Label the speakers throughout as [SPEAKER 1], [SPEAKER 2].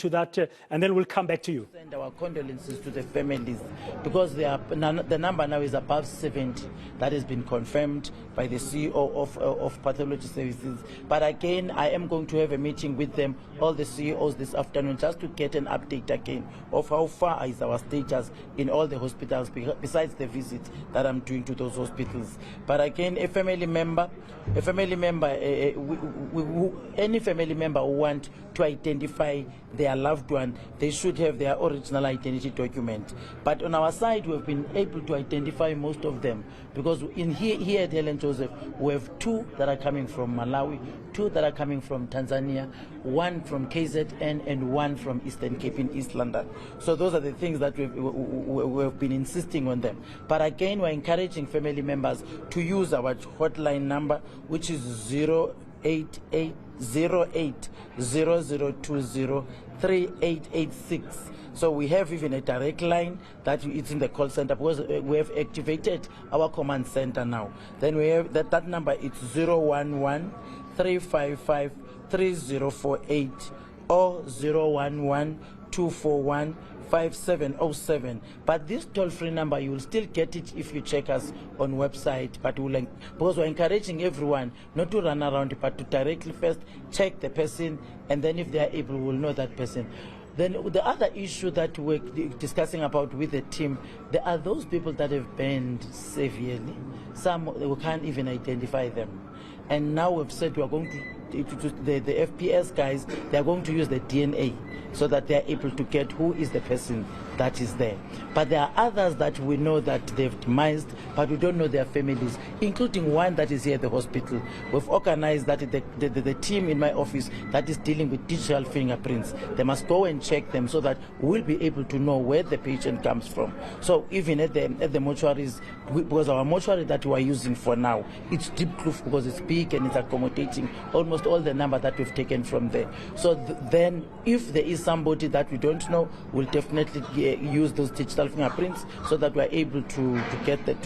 [SPEAKER 1] to that, and then we'll come back to you.
[SPEAKER 2] Send our condolences to the families, because the number now is above 70. That has been confirmed by the CEO of Pathology Services. But again, I am going to have a meeting with them, all the CEOs this afternoon, just to get an update again of how far is our status in all the hospitals, besides the visits that I'm doing to those hospitals. But again, any family member who want to identify their loved one, they should have their original identity document. But on our side, we've been able to identify most of them, because here at Helen Joseph, we have 2 that are coming from Malawi, 2 that are coming from Tanzania, 1 from KZN, and 1 from Eastern Cape in East London. So those are the things that we've been insisting on them. But again, we're encouraging family members to use our hotline number, which is 088-0020-3886. So we have even a direct line that it's in the call center, because we have activated our command center now. Then we have that number, it's 011-355-3048 or 011-241-5707. But this toll-free number, you will still get it if you check us on website. But because we're encouraging everyone not to run around, but to directly first check the person, and then if they are able, we'll know that person. Then the other issue that we're discussing about with the team, there are those people that have burned severely. Some we can't even identify them. And now we've said we are going to the FPS guys, they are going to use the DNA so that they are able to get who is the person that is there. But there are others that we know that they've demised, but we don't know their families, including one that is here at the hospital. We've organized that the team in my office that is dealing with digital fingerprints, they must go and check them so that we'll be able to know where the patient comes from. So even at the mortuaries, because our mortuary that we are using for now, it's deep kloof because it's big and it's accommodating almost all the number that we've taken from there. So then if there is somebody that we don't know, we'll definitely use those digital fingerprints so that we're able to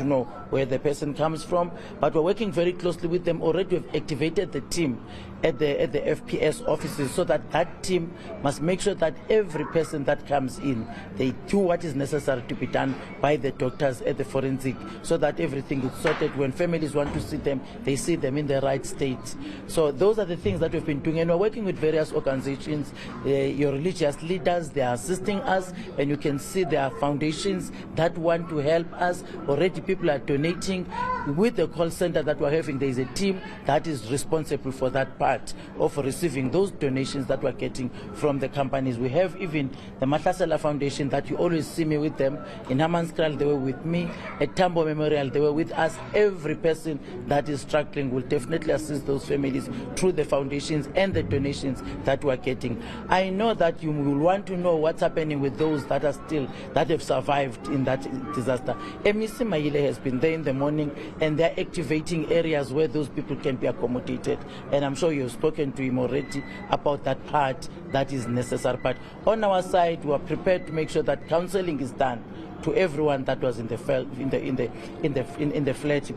[SPEAKER 2] know where the person comes from. But we're working very closely with them already. We've activated the team at the FPS offices so that that team must make sure that every person that comes in, they do what is necessary to be done by the doctors at the forensic, so that everything is sorted. When families want to see them, they see them in the right state. So those are the things that we've been doing, and we're working with various organizations, your religious leaders, they are assisting us, and you can see there are foundations that want to help us. Already people are donating. With the call center that we're having, there is a team that is responsible for that part of receiving those donations that we're getting from the companies. We have even the Mahlasela Foundation that you always see me with them. In Hammanskraal, they were with me. At Tambo Memorial, they were with us. Every person that is struggling will definitely assist those families through the foundations and the donations that we're getting. I know that you will want to know what's happening with those that are still, that have survived in that disaster. MEC Maile has been there in the morning, and they're activating areas where those people can be accommodated. And I'm sure you've spoken to him already about that part that is necessary. But on our side, we are prepared to make sure that counseling is done to everyone that was in the flat,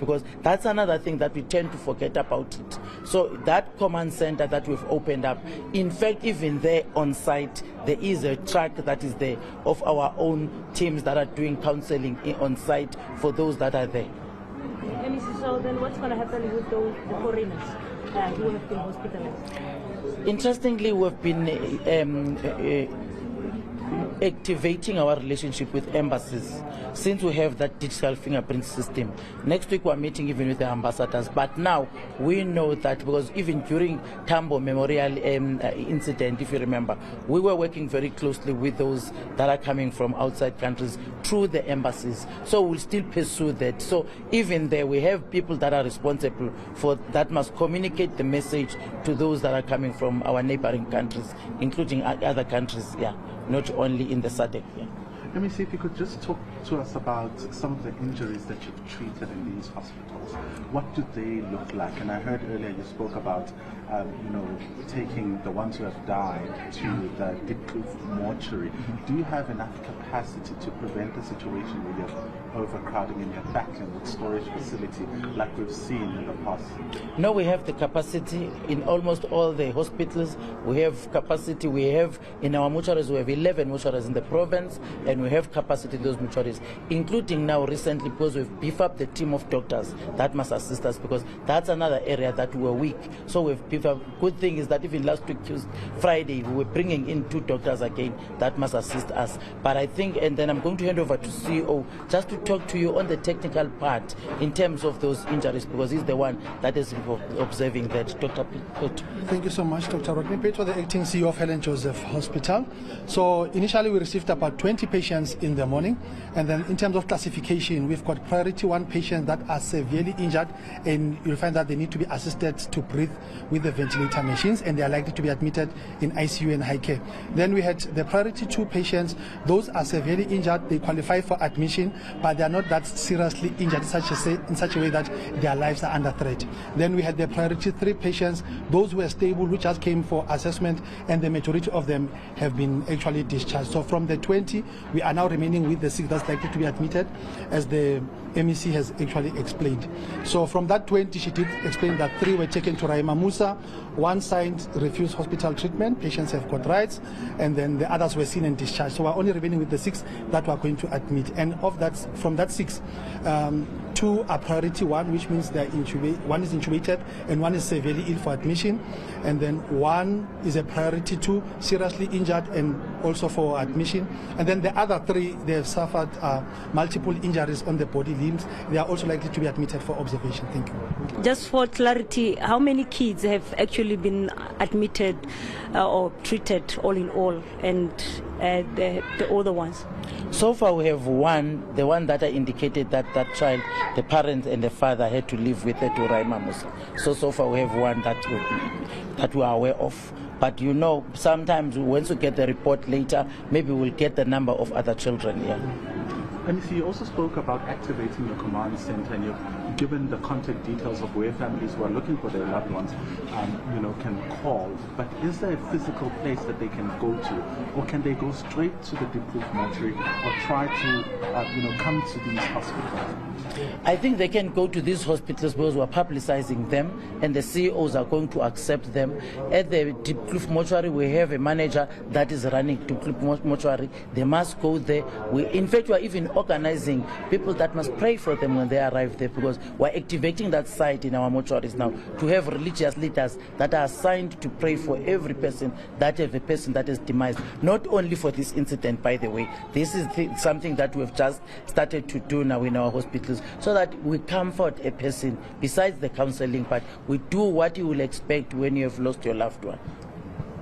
[SPEAKER 2] because that's another thing that we tend to forget about it. So that command center that we've opened up, in fact, even there on site, there is a track that is there of our own teams that are doing counseling on site for those that are there.
[SPEAKER 3] So then what's going to happen with the foreigners who have been hospitalized?
[SPEAKER 2] Interestingly, we've been activating our relationship with embassies since we have that digital fingerprint system. Next week we're meeting even with the ambassadors, but now we know that, because even during Tambo Memorial incident, if you remember, we were working very closely with those that are coming from outside countries through the embassies. So we'll still pursue that. So even there we have people that are responsible for that, must communicate the message to those that are coming from our neighboring countries, including other countries, yeah, not only in the SADC. Yeah.
[SPEAKER 4] Let me see if you could just talk to us about some of the injuries that you've treated in these hospitals. What do they look like? And I heard earlier you spoke about, taking the ones who have died to the Diepkloof mortuary. Do you have enough capacity to prevent the situation where you're overcrowding and you're battling with storage facility like we've seen in the past?
[SPEAKER 2] No, we have the capacity in almost all the hospitals. We have capacity. We have in our mortuaries, we have 11 mortuaries in the province, and we have capacity in those mortuaries, including now recently, because we've beefed up the team of doctors that must assist us, because that's another area that we're weak. So we've beefed up. Good thing is that even last week, Friday, we were bringing in 2 doctors again that must assist us. But I think, and then I'm going to hand over to CEO just to talk to you on the technical part in terms of those injuries, because he's the one that is observing that. Dr. Pitt.
[SPEAKER 5] Thank you so much, Dr. Rodney Petro, the acting CEO of Helen Joseph Hospital. So initially we received about 20 patients in the morning, and then in terms of classification, we've got priority 1 patients that are severely injured, and you'll find that they need to be assisted to breathe with the ventilator machines, and they are likely to be admitted in ICU and high care. Then we had the priority 2 patients. Those are severely injured. They qualify for admission, but they are not that seriously injured in such a way that their lives are under threat. Then we had the priority 3 patients. Those were stable, which just came for assessment, and the majority of them have been actually discharged. So from the 20, we are now remaining with the 6 that's likely to be admitted, as the MEC has actually explained. So from that 20, she did explain that 3 were taken to Raima Musa, 1 signed refused hospital treatment, patients have got rights, and then the others were seen and discharged. So we're only remaining with the 6 that we're going to admit. And of that, from that 6, 2 are priority 1, which means they're 1 is intubated and 1 is severely ill for admission, and then 1 is a priority 2, seriously injured and also for admission, and then the other 3, they have suffered multiple injuries on the body limbs. They are also likely to be admitted for observation. Thank you.
[SPEAKER 3] Just for clarity, how many kids have actually been admitted or treated all in all, and the other ones?
[SPEAKER 2] So far we have 1, the one that I indicated that that child, the parents and the father had to live with it to Raima Musa. So far we have 1 that we are aware of. But you know, sometimes once we get the report later, maybe we'll get the number of other children. Yeah.
[SPEAKER 4] And you also spoke about activating your command center, and you've given the contact details of where families who are looking for their loved ones, can call. But is there a physical place that they can go to, or can they go straight to the Diepkloof mortuary, or try to, come to these hospitals?
[SPEAKER 2] I think they can go to these hospitals because we're publicizing them, and the CEOs are going to accept them. At the Diepkloof mortuary, we have a manager that is running Diepkloof mortuary. They must go there. In fact, we are even organizing people that must pray for them when they arrive there, because we're activating that site in our mortuaries now to have religious leaders that are assigned to pray for every person that has a person that is demised. Not only for this incident, by the way. This is something that we've just started to do now in our hospitals, so that we comfort a person besides the counseling part. We do what you will expect when you have lost your loved one.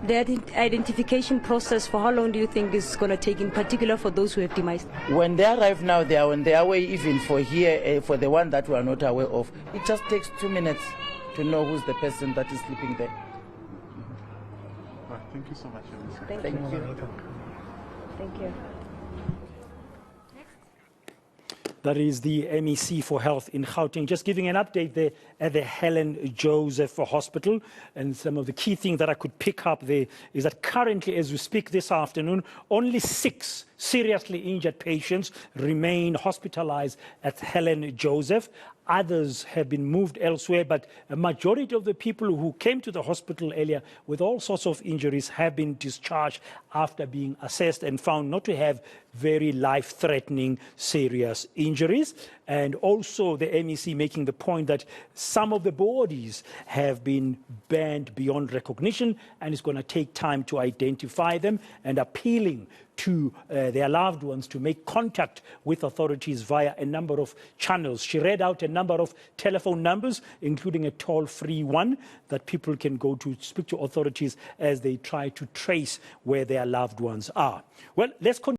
[SPEAKER 3] The identification process, for how long do you think is going to take, in particular for those who have demised?
[SPEAKER 2] When they arrive now, they are on their way. Even for here, for the one that we are not aware of, it just takes 2 minutes to know who's the person that is sleeping there.
[SPEAKER 4] Well, thank you so much.
[SPEAKER 3] Thank
[SPEAKER 2] Thank you.
[SPEAKER 3] Thank you.
[SPEAKER 1] That is the MEC for Health in Gauteng. Just giving an update there at the Helen Joseph Hospital. And some of the key things that I could pick up there is that currently, as we speak this afternoon, only 6 seriously injured patients remain hospitalized at Helen Joseph. Others have been moved elsewhere, but a majority of the people who came to the hospital earlier with all sorts of injuries have been discharged after being assessed and found not to have very life-threatening serious injuries. And also the MEC making the point that some of the bodies have been banned beyond recognition, and it's going to take time to identify them, and appealing to their loved ones to make contact with authorities via a number of channels. She read out a number of telephone numbers, including a toll-free one that people can go to speak to authorities as they try to trace where their loved ones are. Well, let's continue.